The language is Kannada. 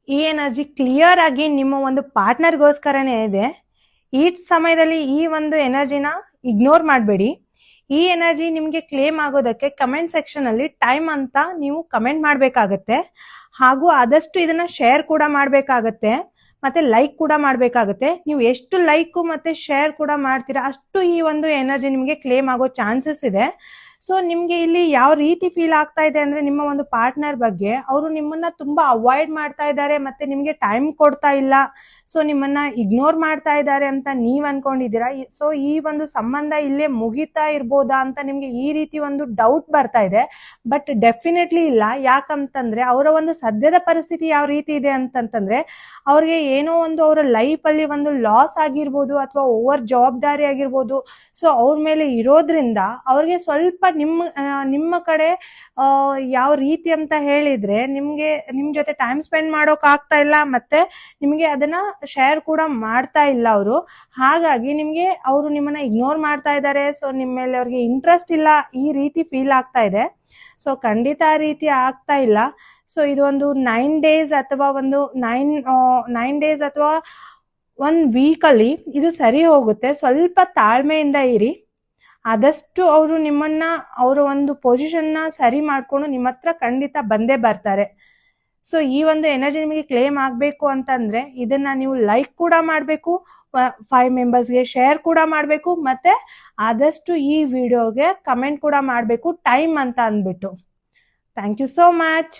ಈ ಎನರ್ಜಿ ಕ್ಲಿಯರ್ ಆಗಿ ನಿಮ್ಮ ಒಂದು ಪಾರ್ಟ್ನರ್ಗೋಸ್ಕರನೇ ಇದೆ. ಈ ಸಮಯದಲ್ಲಿ ಈ ಒಂದು ಎನರ್ಜಿನ ಇಗ್ನೋರ್ ಮಾಡಬೇಡಿ. ಈ ಎನರ್ಜಿ ನಿಮಗೆ ಕ್ಲೇಮ್ ಆಗೋದಕ್ಕೆ ಕಮೆಂಟ್ ಸೆಕ್ಷನ್ ಅಲ್ಲಿ ಟೈಮ್ ಅಂತ ನೀವು ಕಮೆಂಟ್ ಮಾಡಬೇಕಾಗತ್ತೆ. ಹಾಗೂ ಆದಷ್ಟು ಇದನ್ನ ಶೇರ್ ಕೂಡ ಮಾಡಬೇಕಾಗತ್ತೆ, ಮತ್ತೆ ಲೈಕ್ ಕೂಡ ಮಾಡಬೇಕಾಗತ್ತೆ. ನೀವು ಎಷ್ಟು ಲೈಕ್ ಮತ್ತೆ ಶೇರ್ ಕೂಡ ಮಾಡ್ತೀರಾ ಅಷ್ಟು ಈ ಒಂದು ಎನರ್ಜಿ ನಿಮಗೆ ಕ್ಲೇಮ್ ಆಗೋ ಚಾನ್ಸಸ್ ಇದೆ. ಸೊ ನಿಮ್ಗೆ ಇಲ್ಲಿ ಯಾವ ರೀತಿ ಫೀಲ್ ಆಗ್ತಾ ಇದೆ ಅಂದ್ರೆ, ನಿಮ್ಮ ಒಂದು ಪಾರ್ಟ್ನರ್ ಬಗ್ಗೆ ಅವರು ನಿಮ್ಮನ್ನ ತುಂಬಾ ಅವಾಯ್ಡ್ ಮಾಡ್ತಾ ಇದ್ದಾರೆ, ಮತ್ತೆ ನಿಮ್ಗೆ ಟೈಮ್ ಕೊಡ್ತಾ ಇಲ್ಲ, ಸೊ ನಿಮ್ಮನ್ನ ಇಗ್ನೋರ್ ಮಾಡ್ತಾ ಇದ್ದಾರೆ ಅಂತ ನೀವ್ ಅನ್ಕೊಂಡಿದ್ದೀರಾ. ಸೊ ಈ ಒಂದು ಸಂಬಂಧ ಇಲ್ಲೇ ಮುಗಿತಾ ಇರ್ಬೋದಾ ಅಂತ ನಿಮ್ಗೆ ಈ ರೀತಿ ಒಂದು ಡೌಟ್ ಬರ್ತಾ ಇದೆ. ಬಟ್ ಡೆಫಿನೆಟ್ಲಿ ಇಲ್ಲ. ಯಾಕಂತಂದ್ರೆ ಅವರ ಒಂದು ಸದ್ಯದ ಪರಿಸ್ಥಿತಿ ಯಾವ ರೀತಿ ಇದೆ ಅಂತಂತಂದ್ರೆ, ಅವ್ರಿಗೆ ಏನೋ ಒಂದು ಅವರ ಲೈಫ್ ಅಲ್ಲಿ ಒಂದು ಲಾಸ್ ಆಗಿರ್ಬೋದು ಅಥವಾ ಓವರ್ ಜವಾಬ್ದಾರಿ ಆಗಿರ್ಬೋದು. ಸೊ ಅವ್ರ ಮೇಲೆ ಇರೋದ್ರಿಂದ ಅವ್ರಿಗೆ ಸ್ವಲ್ಪ ನಿಮ್ಮ ಕಡೆ ಯಾವ ರೀತಿ ಅಂತ ಹೇಳಿದ್ರೆ, ನಿಮ್ ಜೊತೆ ಟೈಮ್ ಸ್ಪೆಂಡ್ ಮಾಡೋಕ್ ಆಗ್ತಾ ಇಲ್ಲ, ಮತ್ತೆ ನಿಮ್ಗೆ ಅದನ್ನ ಶೇರ್ ಕೂಡ ಮಾಡ್ತಾ ಇಲ್ಲ ಅವರು. ಹಾಗಾಗಿ ಅವರು ನಿಮ್ಮನ್ನ ಇಗ್ನೋರ್ ಮಾಡ್ತಾ ಇದ್ದಾರೆ. ಸೊ ನಿಮ್ಮ ಮೇಲೆ ಅವ್ರಿಗೆ ಇಂಟ್ರೆಸ್ಟ್ ಇಲ್ಲ, ಈ ರೀತಿ ಫೀಲ್ ಆಗ್ತಾ ಇದೆ. ಸೊ ಖಂಡಿತ ಆ ರೀತಿ ಆಗ್ತಾ ಇಲ್ಲ. ಸೊ ಇದು ಒಂದು 9 ಡೇಸ್ ಅಥವಾ ಒಂದು 9 ಡೇಸ್ ಅಥವಾ 1 ವೀಕ್ ಅಲ್ಲಿ ಇದು ಸರಿ ಹೋಗುತ್ತೆ. ಸ್ವಲ್ಪ ತಾಳ್ಮೆಯಿಂದ ಇರಿ. ಆದಷ್ಟು ಅವರು ನಿಮ್ಮನ್ನ ಅವರ ಒಂದು ಪೊಸಿಷನ್ ನ ಸರಿ ಮಾಡ್ಕೊಂಡು ನಿಮ್ಮ ಹತ್ರ ಖಂಡಿತ ಬಂದೇ ಬರ್ತಾರೆ. ಸೊ ಈ ಒಂದು ಎನರ್ಜಿ ನಿಮಗೆ ಕ್ಲೇಮ್ ಆಗ್ಬೇಕು ಅಂತಂದ್ರೆ ಇದನ್ನ ನೀವು ಲೈಕ್ ಕೂಡ ಮಾಡ್ಬೇಕು, 5 ಮೆಂಬರ್ಸ್ಗೆ ಶೇರ್ ಕೂಡ ಮಾಡ್ಬೇಕು, ಮತ್ತೆ ಆದಷ್ಟು ಈ ವಿಡಿಯೋಗೆ ಕಮೆಂಟ್ ಕೂಡ ಮಾಡ್ಬೇಕು ಟೈಮ್ ಅಂತ ಅಂದ್ಬಿಟ್ಟು. Thank you so much.